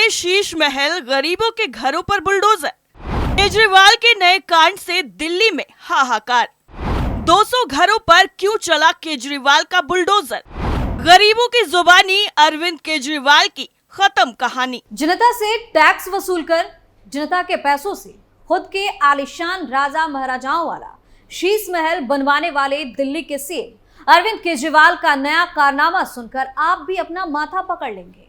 में शीश महल, गरीबों के घरों पर बुलडोजर। केजरीवाल के नए कांड से दिल्ली में हाहाकार। 200 घरों पर क्यों चला केजरीवाल का बुलडोजर? गरीबों की जुबानी अरविंद केजरीवाल की खत्म कहानी। जनता से टैक्स वसूल कर जनता के पैसों से खुद के आलिशान राजा महाराजाओं वाला शीश महल बनवाने वाले दिल्ली के सीएम अरविंद केजरीवाल का नया कारनामा सुनकर आप भी अपना माथा पकड़ लेंगे,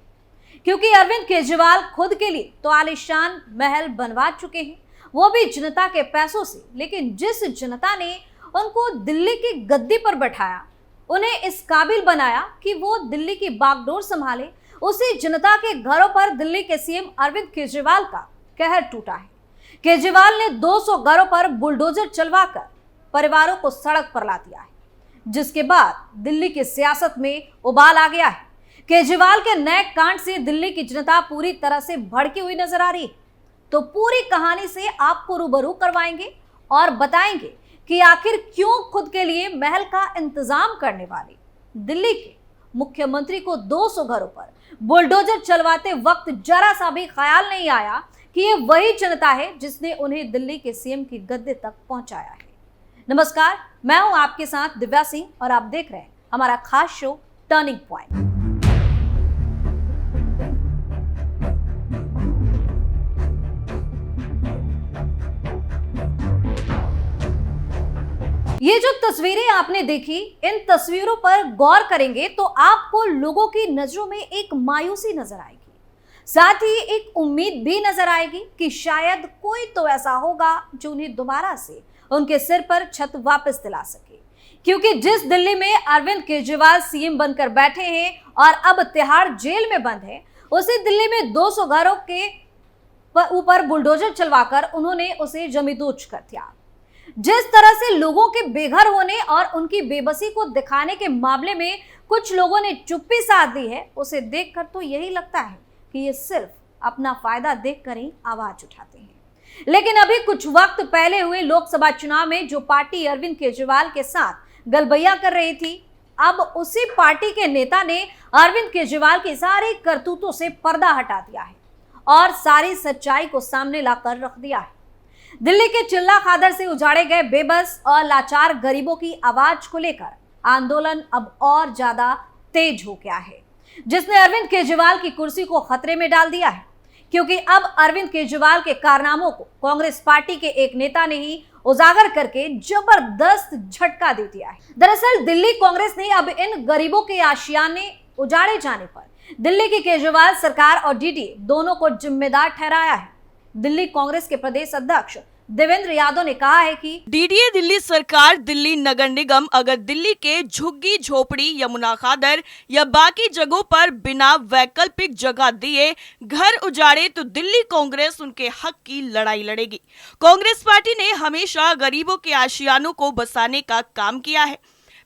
क्योंकि अरविंद केजरीवाल खुद के लिए तो आलिशान महल बनवा चुके हैं, वो भी जनता के पैसों से। लेकिन जिस जनता ने उनको दिल्ली की गद्दी पर बैठाया, उन्हें इस काबिल बनाया कि वो दिल्ली की बागडोर संभाले, उसी जनता के घरों पर दिल्ली के सीएम अरविंद केजरीवाल का कहर टूटा है। केजरीवाल ने 200 घरों पर बुलडोजर चलवाकर परिवारों को सड़क पर ला दिया है, जिसके बाद दिल्ली की सियासत में उबाल आ गया है। केजरीवाल के नए कांड से दिल्ली की जनता पूरी तरह से भड़की हुई नजर आ रही है। तो पूरी कहानी से आपको रूबरू करवाएंगे और बताएंगे कि आखिर क्यों खुद के लिए महल का इंतजाम करने वाले दिल्ली के मुख्यमंत्री को 200 घरों पर बुलडोजर चलवाते वक्त जरा सा भी ख्याल नहीं आया कि ये वही जनता है जिसने उन्हें दिल्ली के सीएम की गद्दी तक पहुंचाया है। नमस्कार, मैं हूं आपके साथ दिव्या सिंह और आप देख रहे हैं हमारा खास शो टर्निंग पॉइंट। ये जो तस्वीरें आपने देखी, इन तस्वीरों पर गौर करेंगे तो आपको लोगों की नजरों में एक मायूसी नजर आएगी, साथ ही एक उम्मीद भी नजर आएगी कि शायद कोई तो ऐसा होगा जो उन्हें दोबारा से उनके सिर पर छत वापस दिला सके। क्योंकि जिस दिल्ली में अरविंद केजरीवाल सीएम बनकर बैठे हैं और अब तिहाड़ जेल में बंद है, उसी दिल्ली में 200 घरों के ऊपर बुलडोजर चलवाकर उन्होंने उसे जमींदोज कर दिया। जिस तरह से लोगों के बेघर होने और उनकी बेबसी को दिखाने के मामले में कुछ लोगों ने चुप्पी साध दी है, उसे देखकर तो यही लगता है कि ये सिर्फ अपना फायदा देखकर ही आवाज उठाते हैं। लेकिन अभी कुछ वक्त पहले हुए लोकसभा चुनाव में जो पार्टी अरविंद केजरीवाल के साथ गलबैया कर रही थी, अब उसी पार्टी के नेता ने अरविंद केजरीवाल की सारी करतूतों से पर्दा हटा दिया है और सारी सच्चाई को सामने लाकर रख दिया है। दिल्ली के चिल्ला खादर से उजाड़े गए बेबस और लाचार गरीबों की आवाज को लेकर आंदोलन अब और ज्यादा तेज हो गया है, जिसने अरविंद केजरीवाल की कुर्सी को खतरे में डाल दिया है। क्योंकि अब अरविंद केजरीवाल के कारनामों को कांग्रेस पार्टी के एक नेता ने ही उजागर करके जबरदस्त झटका दे दिया है। दरअसल दिल्ली कांग्रेस ने अब इन गरीबों के आशियाने उजाड़े जाने पर दिल्ली की केजरीवाल सरकार और डीडीए दोनों को जिम्मेदार ठहराया है। दिल्ली कांग्रेस के प्रदेश अध्यक्ष देवेंद्र यादव ने कहा है कि डीडीए, दिल्ली सरकार, दिल्ली नगर निगम अगर दिल्ली के झुग्गी झोपड़ी, यमुना खादर या बाकी जगहों पर बिना वैकल्पिक जगह दिए घर उजाड़े तो दिल्ली कांग्रेस उनके हक की लड़ाई लड़ेगी। कांग्रेस पार्टी ने हमेशा गरीबों के आशियानों को बसाने का काम किया है।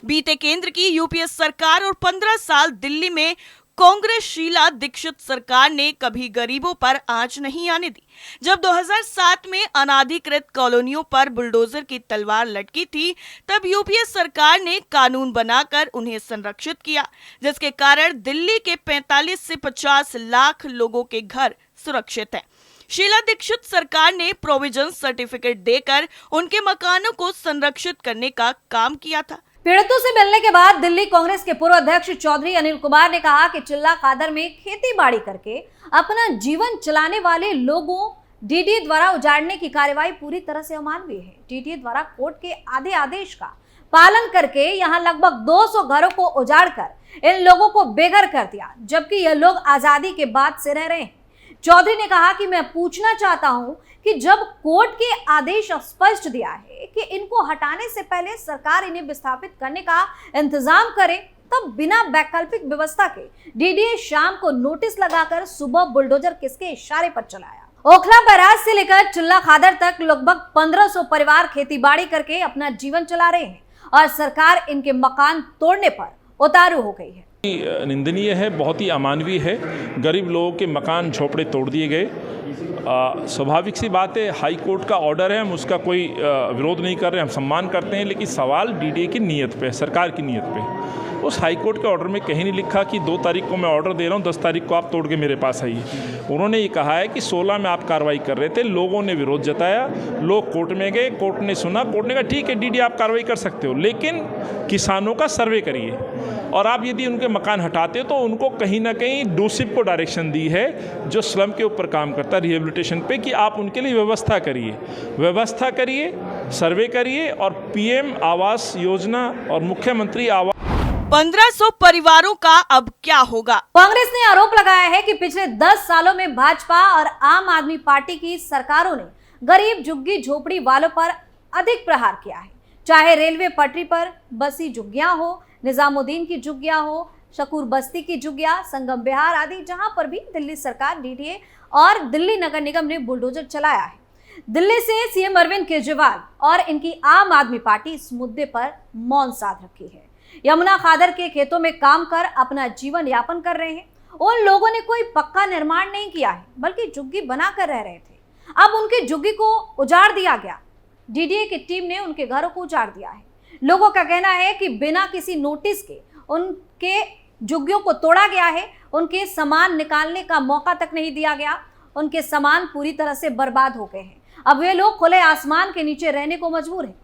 बीते केंद्र की यूपीए सरकार और 15 साल दिल्ली में कांग्रेस शीला दीक्षित सरकार ने कभी गरीबों पर आंच नहीं आने दी। जब 2007 में अनाधिकृत कॉलोनियों पर बुलडोजर की तलवार लटकी थी, तब यूपीए सरकार ने कानून बनाकर उन्हें संरक्षित किया, जिसके कारण दिल्ली के 45 से 50 लाख लोगों के घर सुरक्षित हैं। शीला दीक्षित सरकार ने प्रोविजन सर्टिफिकेट देकर उनके मकानों को संरक्षित करने का काम किया था। पीड़ितों से मिलने के बाद दिल्ली कांग्रेस के पूर्व अध्यक्ष चौधरी अनिल कुमार ने कहा कि चिल्ला खादर में खेती बाड़ी करके अपना जीवन चलाने वाले लोगों डीडीए द्वारा उजाड़ने की कार्यवाही पूरी तरह से अमानवीय है। डीडीए द्वारा कोर्ट के आधे आदेश का पालन करके यहां लगभग 200 घरों को उजाड़कर इन लोगों को बेघर कर दिया, जबकि यह लोग आजादी के बाद से रह रहे हैं। चौधरी ने कहा कि मैं पूछना चाहता हूं कि जब कोर्ट के आदेश स्पष्ट दिया है कि इनको हटाने से पहले सरकार इन्हें विस्थापित करने का इंतजाम करे, तब बिना वैकल्पिक व्यवस्था के डीडीए शाम को नोटिस लगाकर सुबह बुलडोजर किसके इशारे पर चलाया। ओखला बैराज से लेकर चिल्ला खादर तक लगभग 1500 परिवार खेतीबाड़ी करके अपना जीवन चला रहे हैं और सरकार इनके मकान तोड़ने पर उतारू हो गई है। निंदनीय है, बहुत ही अमानवीय है। गरीब लोगों के मकान झोपड़े तोड़ दिए गए स्वाभाविक सी बात है, हाई कोर्ट का ऑर्डर है, हम उसका कोई विरोध नहीं कर रहे, हम सम्मान करते हैं, लेकिन सवाल डीडीए की नीयत पे है, सरकार की नीयत पे। उस हाई कोर्ट के ऑर्डर में कहीं नहीं लिखा कि 2 तारीख को मैं ऑर्डर दे रहा हूँ, 10 तारीख को आप तोड़ के मेरे पास आइए। उन्होंने ये कहा है कि 16 में आप कार्रवाई कर रहे थे, लोगों ने विरोध जताया, लोग कोर्ट में गए, कोर्ट ने सुना, कोर्ट ने कहा ठीक है डीडीए आप कार्रवाई कर सकते हो, लेकिन किसानों का सर्वे करिए, और आप यदि उनके मकान हटाते हो तो उनको कहीं ना कहीं डूसिप को डायरेक्शन दी है, जो स्लम के ऊपर काम करता है रिहेबिलिटेशन पे, कि आप उनके लिए व्यवस्था करिए, सर्वे करिए, और पीएम आवास योजना और मुख्यमंत्री आवास 1500 परिवारों का अब क्या होगा? कांग्रेस ने आरोप लगाया है कि पिछले 10 सालों में भाजपा और आम आदमी पार्टी की सरकारों ने गरीब झुग्गी झोपड़ी वालों पर अधिक प्रहार किया है। चाहे रेलवे पटरी पर बसी झुग्गियां हो, निजामुद्दीन की झुग्गियां हो, शकूर बस्ती की झुग्गियां, संगम विहार आदि, जहां पर भी दिल्ली सरकार, डीडीए और दिल्ली नगर निगम ने बुलडोजर चलाया है। दिल्ली से सीएम अरविंद केजरीवाल और इनकी आम आदमी पार्टी इस मुद्दे पर मौन साध रखी है। यमुना खादर के खेतों में काम कर अपना जीवन यापन कर रहे हैं। उन लोगों ने कोई पक्का निर्माण नहीं किया है, बल्कि झुग्गी बनाकर रह रहे थे। अब उनकी झुग्गी को उजाड़ दिया गया। डीडीए की टीम ने उनके घरों को उजाड़ दिया है। लोगों का कहना है कि बिना किसी नोटिस के उनके झुग्गियों को तोड़ा गया है, उनके सामान निकालने का मौका तक नहीं दिया गया, उनके सामान पूरी तरह से बर्बाद हो गए हैं। अब वे लोग खुले आसमान के नीचे रहने को मजबूर हैं।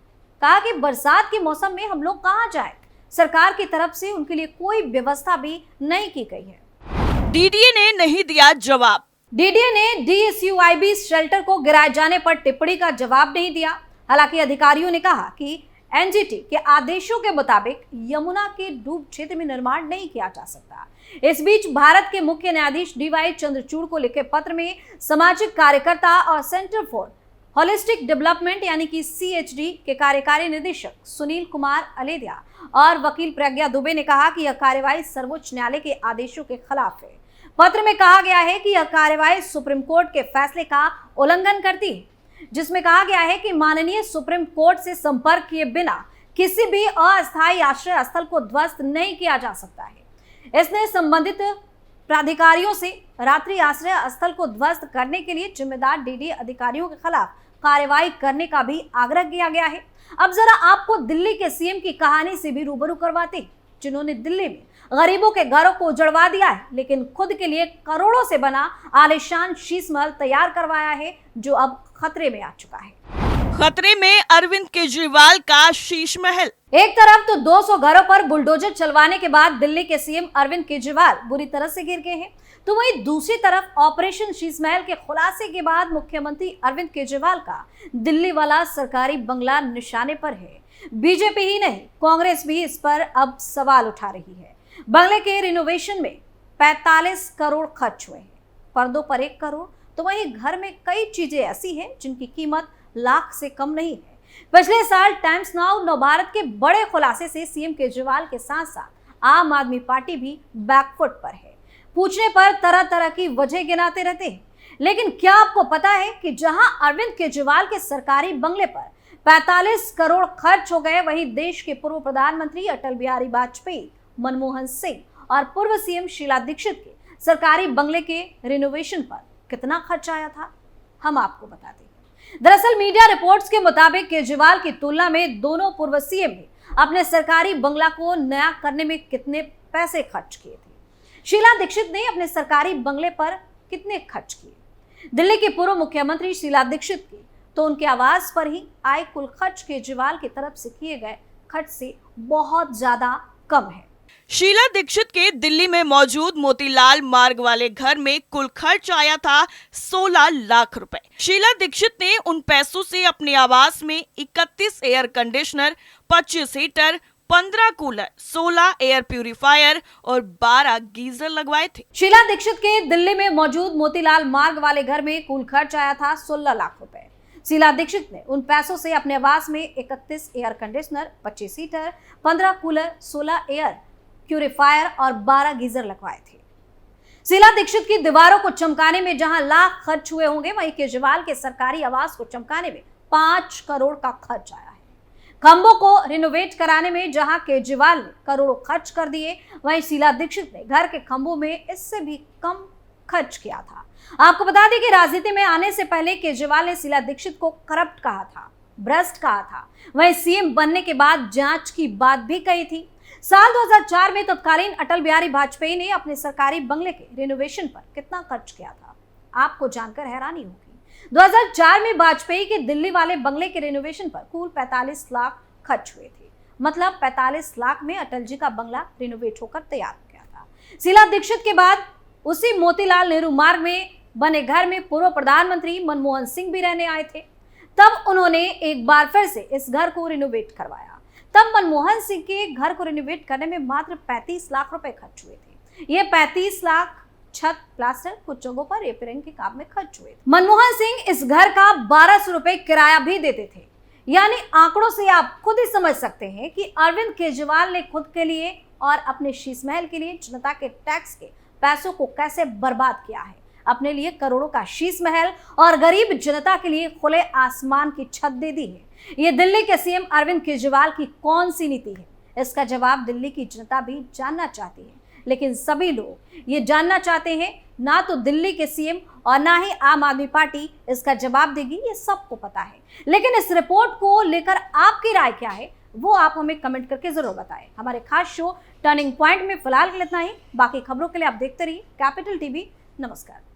कहा कि बरसात के मौसम में हम लोग कहां जाएं? सरकार की तरफ से उनके लिए कोई व्यवस्था भी नहीं की गई है। डीडीए ने नहीं दिया जवाब। डीडीए ने डीएसयूआईबी शेल्टर को गिराए जाने पर टिप्पणी का जवाब नहीं दिया। हालांकि अधिकारियों ने कहा कि एनजीटी के आदेशों के मुताबिक यमुना के डूब क्षेत्र में निर्माण नहीं किया जा सकता। इस बीच भारत के मुख्य न्यायाधीश डीवाई चंद्रचूड़ को लिखे पत्र में सामाजिक कार्यकर्ता और सेंटर फॉर होलिस्टिक डेवलपमेंट यानी कि सीएचडी के कार्यकारी निदेशक सुनील कुमार अलेदिया और वकील प्रज्ञा दुबे ने कहा कि यह कार्यवाही सर्वोच्च न्यायालय के आदेशों के खिलाफ है। पत्र में कहा गया है कि यह कार्यवाही सुप्रीम कोर्ट के फैसले का उल्लंघन करती है, जिसमें कहा गया है कि माननीय सुप्रीम कोर्ट से संपर्क किए बिना किसी भी अस्थायी आश्रय स्थल को ध्वस्त नहीं किया जा सकता है। इसने संबंधित प्राधिकारियों से रात्रि आश्रय स्थल को ध्वस्त करने के लिए जिम्मेदार डीडीए अधिकारियों के खिलाफ कार्रवाई करने का भी आग्रह किया गया है। अब जरा आपको दिल्ली के सीएम की कहानी से भी रूबरू करवाते हैं, जिन्होंने दिल्ली में गरीबों के घरों को उजड़वा दिया है, लेकिन खुद के लिए करोड़ों से बना आलीशान शीश महल तैयार करवाया है, जो अब खतरे में आ चुका है। खतरे में अरविंद केजरीवाल का शीश महल। एक तरफ तो 200 घरों पर बुलडोजर चलवाने के बाद दिल्ली के सीएम अरविंद केजरीवाल बुरी तरह से गिर गए हैं, तो वहीं दूसरी तरफ ऑपरेशन शीश महल के खुलासे के बाद मुख्यमंत्री अरविंद केजरीवाल का दिल्ली वाला सरकारी बंगला निशाने पर है। बीजेपी ही नहीं, कांग्रेस भी इस पर अब सवाल उठा रही है। बंगले के रिनोवेशन में 45 करोड़ खर्च हुए हैं, पर्दों पर 1 करोड़, तो वहीं घर में कई चीजें ऐसी हैं जिनकी कीमत लाख से कम नहीं है। पिछले साल टाइम्स नाउ नवभारत के बड़े खुलासे से सीएम केजरीवाल के साथ साथ आम आदमी पार्टी भी बैकफुट पर है। पूछने पर तरह तरह की वजह गिनाते रहते हैं, लेकिन क्या आपको पता है कि जहां अरविंद केजरीवाल के सरकारी बंगले पर 45 करोड़ खर्च हो गए, वहीं देश के पूर्व प्रधानमंत्री अटल बिहारी वाजपेयी, मनमोहन सिंह और पूर्व सीएम शीला दीक्षित के सरकारी बंगले के रिनोवेशन पर कितना खर्च आया था, हम आपको बताते हैं। दरअसल मीडिया रिपोर्ट्स के मुताबिक केजरीवाल की तुलना में दोनों पूर्व सीएम ने अपने सरकारी बंगला को नया करने में कितने पैसे खर्च किए थे, शीला दीक्षित ने अपने सरकारी बंगले पर कितने खर्च किए। दिल्ली के पूर्व मुख्यमंत्री शीला दीक्षित की तो उनके आवास पर ही आए कुल खर्च केजरीवाल की तरफ से किए गए खर्च से बहुत ज्यादा कम है। शीला दीक्षित के दिल्ली में मौजूद मोतीलाल मार्ग वाले घर में कुल खर्च आया था 16 लाख रुपए। शीला दीक्षित ने उन पैसों से अपने आवास में 31 air conditioner, 25 heater, 15 cooler, 16 air purifier और 12 गीजर लगवाए थे। शीला दीक्षित के दिल्ली में मौजूद मोतीलाल मार्ग वाले घर में कुल खर्च आया था 16 लाख रुपए। शीला दीक्षित ने उन पैसों से अपने आवास में 31 air conditioner, 25 heater, 15 cooler, 16 air purifier और 12 गीजर लगवाए थे। शीला दीक्षित की दीवारों को चमकाने में जहां लाख खर्च हुए होंगे, वहीं केजरीवाल के सरकारी आवास को चमकाने में 5 करोड़ का खर्च आया है। खंभों को रिनोवेट कराने में जहां केजरीवाल ने करोड़ों खर्च कर दिए, वहीं शीला दीक्षित ने घर के खंभों में इससे भी कम खर्च किया था। आपको बता दें कि राजनीति में आने से पहले केजरीवाल ने शीला दीक्षित को करप्ट कहा था, भ्रष्ट कहा था। वहीं सीएम बनने के बाद जांच की बात भी कही थी। साल 2004 में तत्कालीन अटल बिहारी वाजपेयी ने अपने सरकारी बंगले के रिनोवेशन पर कितना खर्च किया था, आपको जानकर हैरानी होगी। 2004 में वाजपेयी के दिल्ली वाले बंगले के रिनोवेशन पर कुल 45 लाख खर्च हुए थे। मतलब 45 लाख में अटल जी का बंगला रिनोवेट होकर तैयार हो गया था। शीला दीक्षित के बाद उसी मोतीलाल नेहरू मार्ग में बने घर में पूर्व प्रधानमंत्री मनमोहन सिंह भी रहने आए थे। तब उन्होंने एक बार फिर से इस घर को रिनोवेट करवाया। तब मनमोहन सिंह के घर को रिनोवेट करने में मात्र 35 लाख रुपए खर्च हुए थे। ये 35 लाख छत, प्लास्टर, कुछ जगहों पर रिपेयरिंग के काम में खर्च हुए। मनमोहन सिंह इस घर का 1200 रुपए किराया भी देते थे। यानी आंकड़ों से आप खुद ही समझ सकते हैं कि अरविंद केजरीवाल ने खुद के लिए और अपने शीश महल के लिए जनता के टैक्स के पैसों को कैसे बर्बाद किया है। अपने लिए करोड़ों का शीश महल और गरीब जनता के लिए खुले आसमान की छत दे दी है। ये दिल्ली के सीएम अरविंद केजरीवाल की कौन सी नीति है? इसका जवाब दिल्ली की जनता भी जानना चाहती है। लेकिन सभी लोग ये जानना चाहते हैं, ना तो दिल्ली के सीएम और ना ही आम आदमी पार्टी इसका जवाब देगी, ये सबको पता है। लेकिन इस रिपोर्ट को लेकर आपकी राय क्या है, वो आप हमें कमेंट करके जरूर बताएं। हमारे खास शो टर्निंग पॉइंट में फिलहाल के लिए इतना ही। बाकी खबरों के लिए आप देखते रहिए कैपिटल टीवी। नमस्कार।